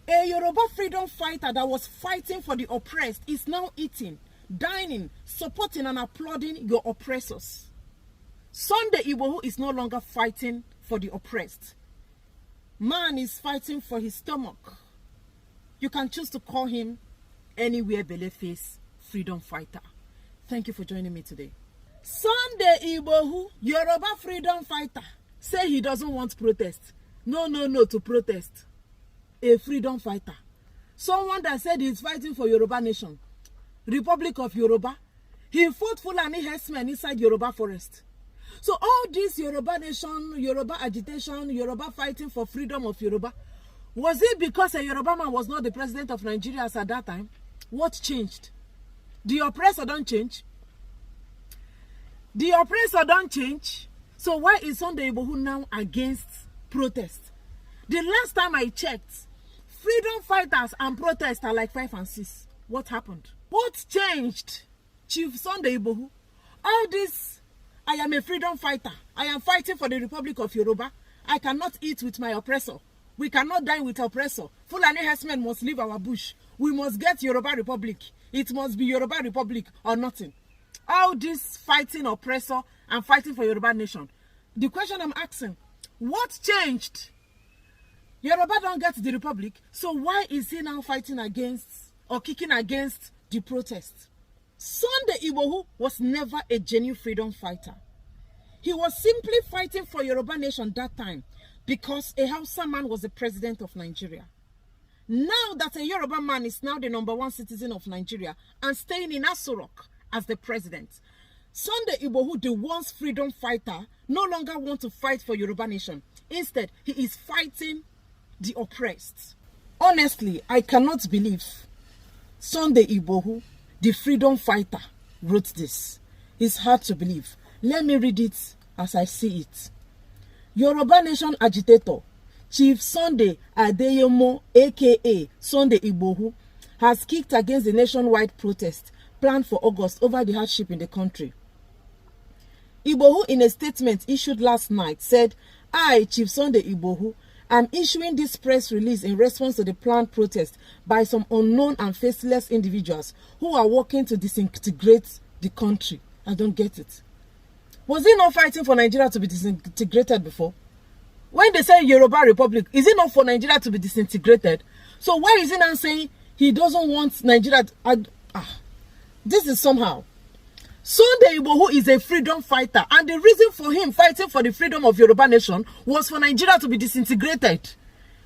A Yoruba freedom fighter that was fighting for the oppressed is now eating, dining, supporting and applauding your oppressors. Sunday Igboho is no longer fighting for the oppressed. Man is fighting for his stomach. You can choose to call him anywhere beleface freedom fighter. Thank you for joining me today. Sunday Igboho, Yoruba freedom fighter, say he doesn't want protest. No to protest. A freedom fighter. Someone that said he's fighting for Yoruba nation. Republic of Yoruba. He fought Fulani herdsmen inside Yoruba forest. So all this Yoruba nation, Yoruba agitation, Yoruba fighting for freedom of Yoruba, was it because a Yoruba man was not the president of Nigeria as at that time? What changed? The oppressor don't change. The oppressor don't change. So why is Sunday Igboho now against protest? The last time I checked, freedom fighters and protests are like 5 and 6. What happened? What changed? Chief Sunday Igboho, all this, I am a freedom fighter. I am fighting for the Republic of Yoruba. I cannot eat with my oppressor. We cannot dine with oppressor. Fulani herdsmen must leave our bush. We must get Yoruba Republic. It must be Yoruba Republic or nothing. All this fighting oppressor and fighting for Yoruba nation. The question I'm asking, what changed? Yoruba don't get the Republic, so why is he now fighting against or kicking against the protest? Sunday Igboho was never a genuine freedom fighter. He was simply fighting for Yoruba nation that time because a Hausa man was the president of Nigeria. Now that a Yoruba man is now the #1 citizen of Nigeria and staying in Aso Rock as the president, Sunday Igboho, the once freedom fighter, no longer wants to fight for Yoruba nation. Instead, he is fighting the oppressed. Honestly, I cannot believe Sunday Igboho, the freedom fighter, wrote this. It's hard to believe. Let me read it as I see it. Yoruba nation agitator Chief Sunday Adeyemo, aka Sunday Igboho, has kicked against the nationwide protest planned for August over the hardship in the country. Igboho, in a statement issued last night, said, I, Chief Sunday Igboho, am issuing this press release in response to the planned protest by some unknown and faceless individuals who are working to disintegrate the country. I don't get it. Was he not fighting for Nigeria to be disintegrated before? When they say Yoruba Republic, is it not for Nigeria to be disintegrated? So why is he now saying he doesn't want Nigeria to, this is somehow. Sunday Igboho is a freedom fighter, and the reason for him fighting for the freedom of Yoruba nation was for Nigeria to be disintegrated,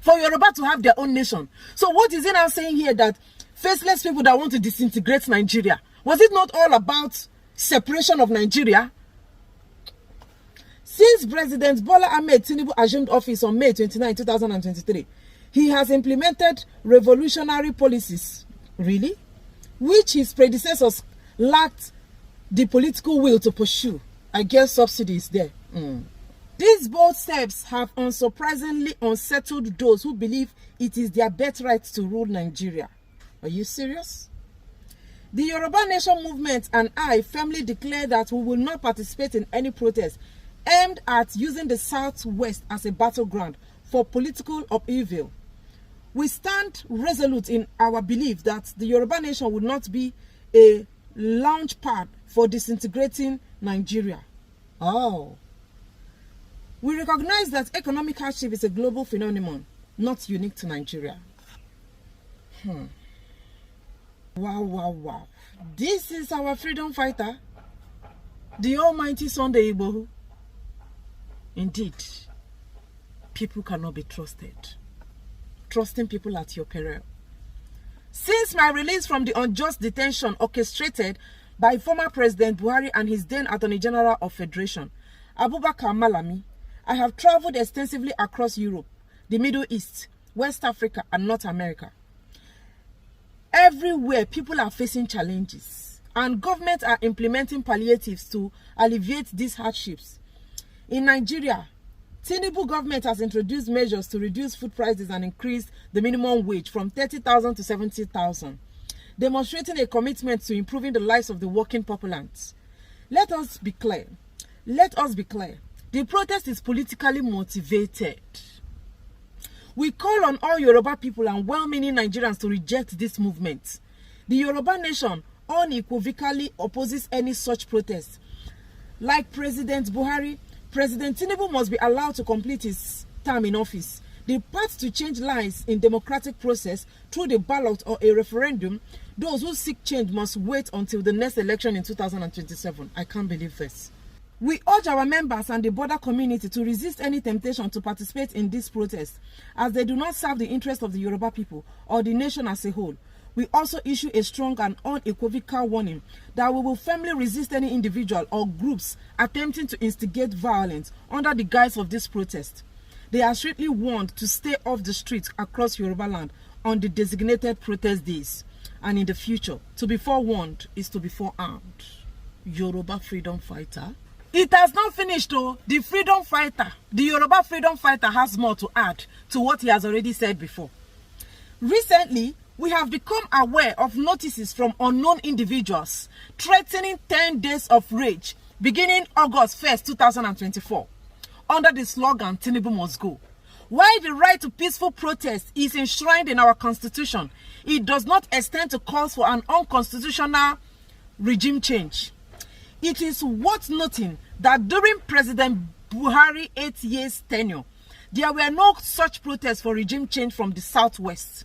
for Yoruba to have their own nation. So what is he now saying here, that faceless people that want to disintegrate Nigeria? Was it not all about separation of Nigeria? Since President Bola Ahmed Tinubu assumed office on May 29, 2023, he has implemented revolutionary policies, really, which his predecessors lacked the political will to pursue. I guess subsidies there. These bold steps have unsurprisingly unsettled those who believe it is their birthright to rule Nigeria. Are you serious? The Yoruba Nation movement and I firmly declare that we will not participate in any protest aimed at using the Southwest as a battleground for political upheaval. We stand resolute in our belief that the Yoruba Nation will not be a launch pad for disintegrating Nigeria. We recognize that economic hardship is a global phenomenon, not unique to Nigeria. Wow. This is our freedom fighter, the almighty Sunday Igboho. Indeed, people cannot be trusted. Trusting people at your peril. Since my release from the unjust detention orchestrated by former President Buhari and his then Attorney General of Federation, Abubakar Malami, I have traveled extensively across Europe, the Middle East, West Africa, and North America. Everywhere, people are facing challenges, and governments are implementing palliatives to alleviate these hardships. In Nigeria, Tinubu government has introduced measures to reduce food prices and increase the minimum wage from 30,000 to 70,000, demonstrating a commitment to improving the lives of the working populace. Let us be clear. The protest is politically motivated. We call on all Yoruba people and well-meaning Nigerians to reject this movement. The Yoruba nation unequivocally opposes any such protest. Like President Buhari, President Tinubu must be allowed to complete his term in office. The path to change lies in democratic process through the ballot or a referendum. Those who seek change must wait until the next election in 2027. I can't believe this. We urge our members and the border community to resist any temptation to participate in this protest, as they do not serve the interest of the Yoruba people or the nation as a whole. We also issue a strong and unequivocal warning that we will firmly resist any individual or groups attempting to instigate violence under the guise of this protest. They are strictly warned to stay off the streets across Yoruba land on the designated protest days. And in the future, to be forewarned is to be forearmed. Yoruba freedom fighter. It has not finished though. The freedom fighter, the Yoruba freedom fighter, has more to add to what he has already said before. Recently, we have become aware of notices from unknown individuals threatening 10 days of rage beginning August 1st, 2024, under the slogan, Tinubu must go. While the right to peaceful protest is enshrined in our constitution, it does not extend to calls for an unconstitutional regime change. It is worth noting that during President Buhari's 8 years tenure, there were no such protests for regime change from the southwest,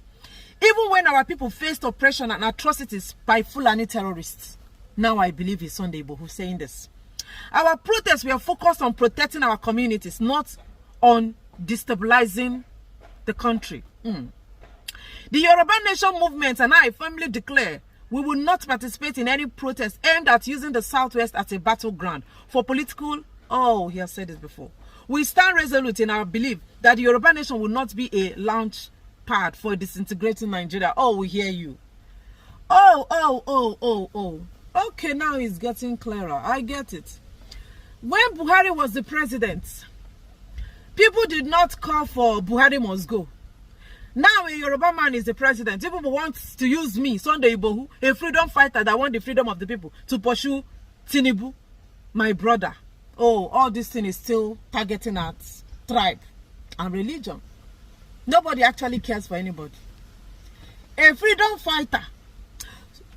even when our people faced oppression and atrocities by Fulani terrorists. Now I believe it's Sunday Igboho saying this. Our protests were focused on protecting our communities, not on destabilizing the country. The Yoruba Nation movement and I firmly declare we will not participate in any protest aimed at using the Southwest as a battleground for political... Oh, he has said this before. We stand resolute in our belief that the Yoruba Nation will not be a launch pad for disintegrating Nigeria. Oh, we hear you. Oh. Okay, now it's getting clearer. I get it. When Buhari was the president, people did not call for Buhari must go. Now a Yoruba man is the president. People want to use me, Sunday Igboho, a freedom fighter that want the freedom of the people, to pursue Tinubu, my brother. Oh, all this thing is still targeting at tribe and religion. Nobody actually cares for anybody. A freedom fighter.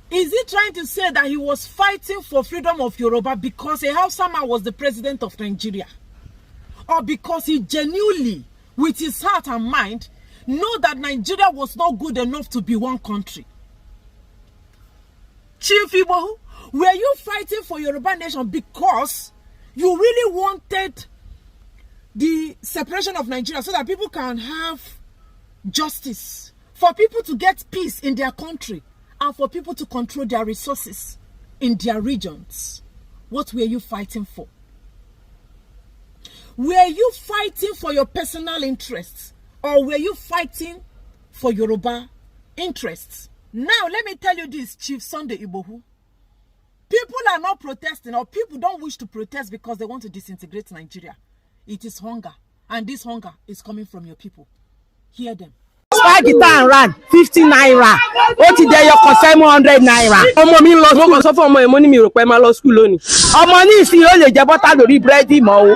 Is he trying to say that he was fighting for freedom of Yoruba because a Hausa man was the president of Nigeria? Or because he genuinely, with his heart and mind, know that Nigeria was not good enough to be one country? Chief Igboho, were you fighting for Yoruba Nation because you really wanted the separation of Nigeria so that people can have justice, for people to get peace in their country, and for people to control their resources in their regions? What were you fighting for? Were you fighting for your personal interests, or were you fighting for Yoruba interests? Now, let me tell you this, Chief Sunday Igboho. People are not protesting, or people don't wish to protest because they want to disintegrate Nigeria. It is hunger, and this hunger is coming from your people. Hear them. Spy guitar and rag 50 naira. Ó ti dé yọkan 700 naira. Ọmọ mi lọ school. Mo kàn sọ fún ọmọ ẹ̀ mo ní mi rò pé máa lọ school lónìí. Ọmọ ní ìsìn ó lè jẹ bọ́tà lórí búrẹ́dì mọ́ o.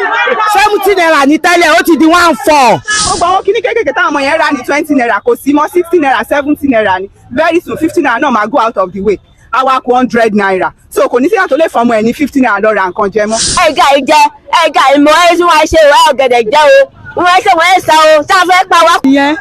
70 naira ní tẹ́lẹ̀ ó ti di 14. Ó gba àwọn kíní kékèké táwọn ọmọ yẹn rà ní 20 naira kò sí mọ́ 60 naira 70 naira ni. Very soon 50 naira náà máa go out of the way. Àwa kù 100 naira. So kò ní sí àtò lè fọmọ ẹ̀ ní 50 naira lọ ra nǹkan jẹ mọ́. Ẹ̀gà ìmọ̀ ẹ̀ tí wọ́n ṣe ìwà ọ̀gẹ̀dẹ̀ jẹ́ o. Wọ́n ṣe wọ́n sá o. Tá a fẹ́ pa wá. Ìyẹn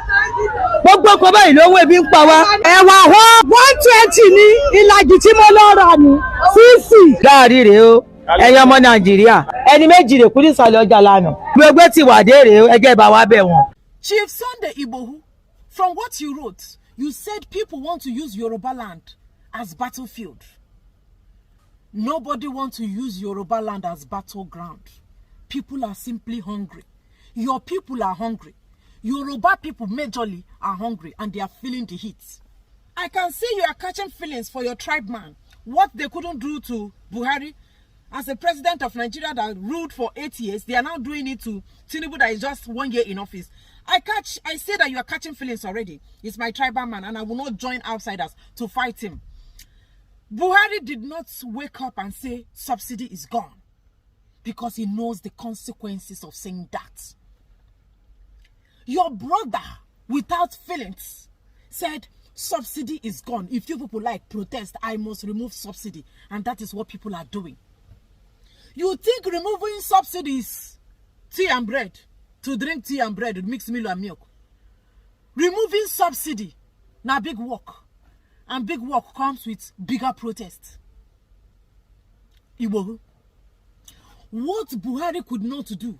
gbogbo kan báyìí lówó ebi ń pa wá. Ẹ̀wà hó 120 ní ìlàjì tí mo lọ rà ní 60. Láàrí rèé o, ẹ̀yin ọmọ Nàìjíríà, ẹni méjì rè kú ní ìsàlẹ̀ ọjà lánàá. Gbogbo tí wà dé rèé o, ẹjẹ́ ìbá wa bẹ̀ wọ́n. Chief Sunday Igboho, from what you wrote, you said people want to use Yoruba land as battlefield. Nobody wants to use Yoruba land as battleground. People are simply hungry. Your people are hungry. Yoruba people majorly are hungry and they are feeling the heat. I can see you are catching feelings for your tribe man. What they couldn't do to Buhari as a president of Nigeria that ruled for 8 years, they are now doing it to Tinubu that is just 1 year in office. I say that you are catching feelings already. It's my tribal man and I will not join outsiders to fight him. Buhari did not wake up and say subsidy is gone because he knows the consequences of saying that. Your brother without feelings, said subsidy is gone. If you people like protest, I must remove subsidy. And that is what people are doing. You think removing subsidies, tea and bread, to drink tea and bread with mixed meal and milk. Removing subsidy, now big work. And big work comes with bigger protest. Igboho. What Buhari could not do,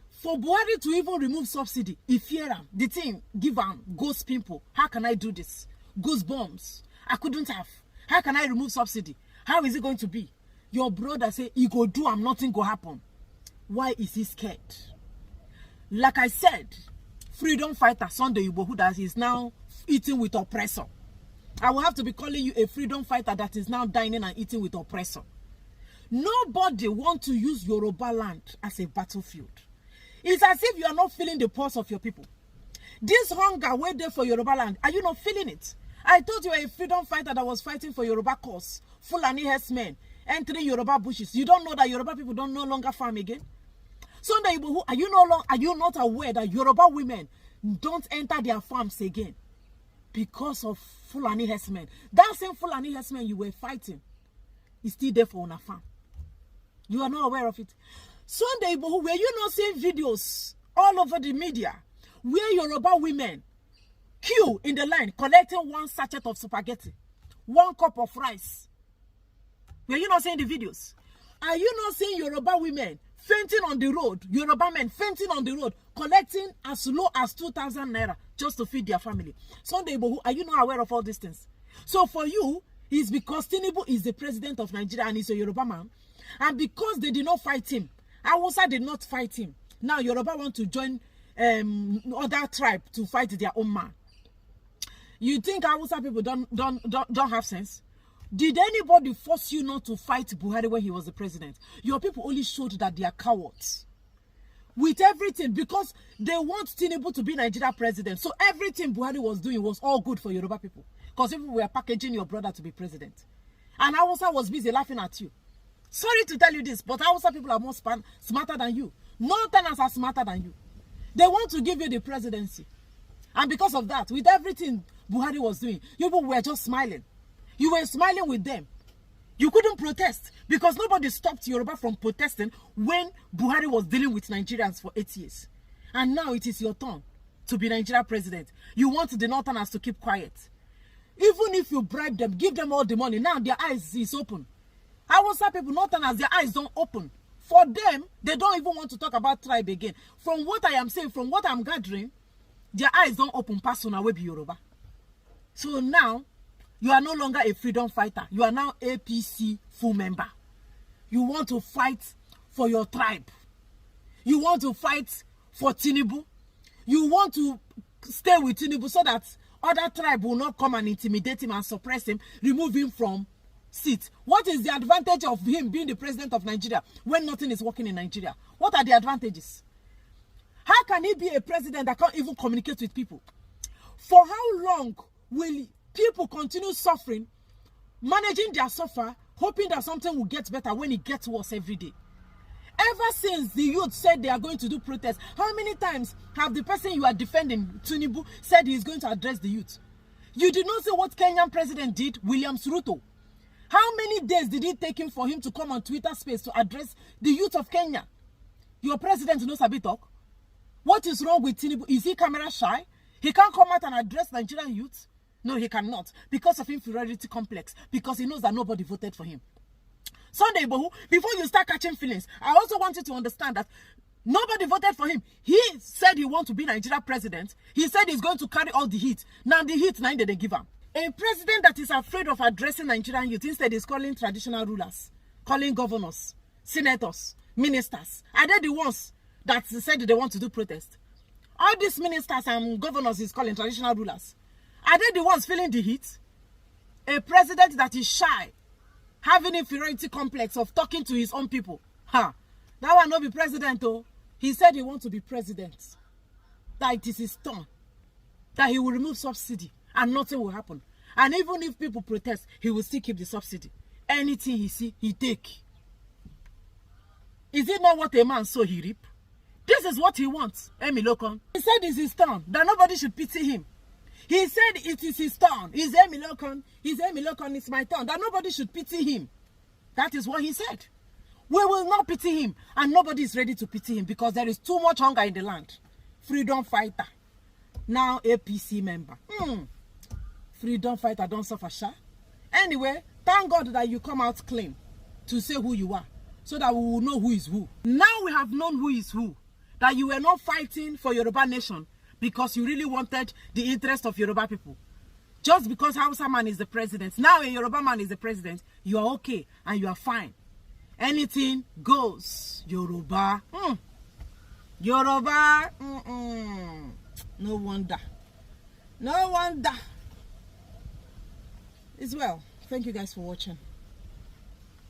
for Buhari to even remove subsidy, if the thing give ghost pimple, how can I do this? Ghost bombs, I couldn't have. How can I remove subsidy? How is it going to be? Your brother say, he go do and nothing go happen. Why is he scared? Like I said, freedom fighter Sunday Igboho that is now eating with oppressor. I will have to be calling you a freedom fighter that is now dining and eating with oppressor. Nobody wants to use Yoruba land as a battlefield. It's as if you are not feeling the pulse of your people. This hunger way there for Yoruba land, are you not feeling it? I thought you were a freedom fighter that was fighting for Yoruba cause. Fulani herdsmen entering Yoruba bushes. You don't know that Yoruba people don't no longer farm again? Sunday Igboho, are you not aware that Yoruba women don't enter their farms again because of Fulani herdsmen? That same Fulani herdsmen you were fighting is still there for on farm. You are not aware of it. Sunday Igboho, were you not seeing videos all over the media where Yoruba women queue in the line collecting one sachet of spaghetti, 1 cup of rice? Were you not seeing the videos? Are you not seeing Yoruba women fainting on the road, Yoruba men fainting on the road, collecting as low as 2,000 naira just to feed their family? Sunday Igboho, are you not aware of all these things? So for you, it's because Tinubu is the president of Nigeria and he's a Yoruba man, and because they did not fight him, Hausa did not fight him. Now Yoruba want to join other tribe to fight their own man. You think Hausa people don't have sense? Did anybody force you not to fight Buhari when he was the president? Your people only showed that they are cowards. With everything, because they want Tinubu to be Nigeria president. So everything Buhari was doing was all good for Yoruba people. Because people were packaging your brother to be president. And Hausa was busy laughing at you. Sorry to tell you this, but Hausa people are more smarter than you. Northerners are smarter than you. They want to give you the presidency. And because of that, with everything Buhari was doing, you people were just smiling. You were smiling with them. You couldn't protest because nobody stopped Yoruba from protesting when Buhari was dealing with Nigerians for 8 years. And now it is your turn to be Nigeria president. You want the Northerners to keep quiet. Even if you bribe them, give them all the money, now their eyes is open. Hausa people, Northerners, their eyes don't open. For them, they don't even want to talk about tribe again. From what I am saying, from what I'm gathering, their eyes don't open past on be Yoruba. So now, you are no longer a freedom fighter. You are now APC full member. You want to fight for your tribe. You want to fight for Tinubu. You want to stay with Tinubu so that other tribe will not come and intimidate him and suppress him, remove him from seat. What is the advantage of him being the president of Nigeria when nothing is working in Nigeria? What are the advantages? How can he be a president that can't even communicate with people? For how long will people continue suffering, managing their suffer, hoping that something will get better when it gets worse every day? Ever since the youth said they are going to do protests, how many times have the person you are defending, Tinubu, said he is going to address the youth? You did not see what Kenyan president did, William Ruto. How many days did it take him for him to come on Twitter space to address the youth of Kenya? Your president knows a bit talk. What is wrong with Tinubu? Is he camera shy? He can't come out and address Nigerian youth? No, he cannot, because of inferiority complex, because he knows that nobody voted for him. Sunday Igboho, before you start catching feelings, I also want you to understand that nobody voted for him. He said he wants to be Nigeria president. He said he's going to carry all the heat. Now the heat, now they give him. A president that is afraid of addressing Nigerian youth, instead is calling traditional rulers, calling governors, senators, ministers. Are they the ones that said they want to do protest? All these ministers and governors is calling traditional rulers. Are they the ones feeling the heat? A president that is shy, having inferiority complex of talking to his own people. That one not be president, oh. He said he wants to be president. That it is his turn. That he will remove subsidy and nothing will happen. And even if people protest, he will still keep the subsidy. Anything he see, he take. Is it not what a man sow he reap? This is what he wants, Emilokon. He said it's his turn, that nobody should pity him. He said it is his turn. He's Emilokon. It's my turn. That nobody should pity him. That is what he said. We will not pity him. And nobody is ready to pity him because there is too much hunger in the land. Freedom fighter. Now APC member. Freedom fighter don't suffer, sha. Anyway, thank God that you come out clean to say who you are. So that we will know who is who. Now we have known who is who. That you were not fighting for Yoruba nation because you really wanted the interest of Yoruba people. Just because Hausa man is the president. Now a Yoruba man is the president. You are okay and you are fine. Anything goes. Yoruba. Yoruba. No wonder. No wonder. It's well. Thank you guys for watching.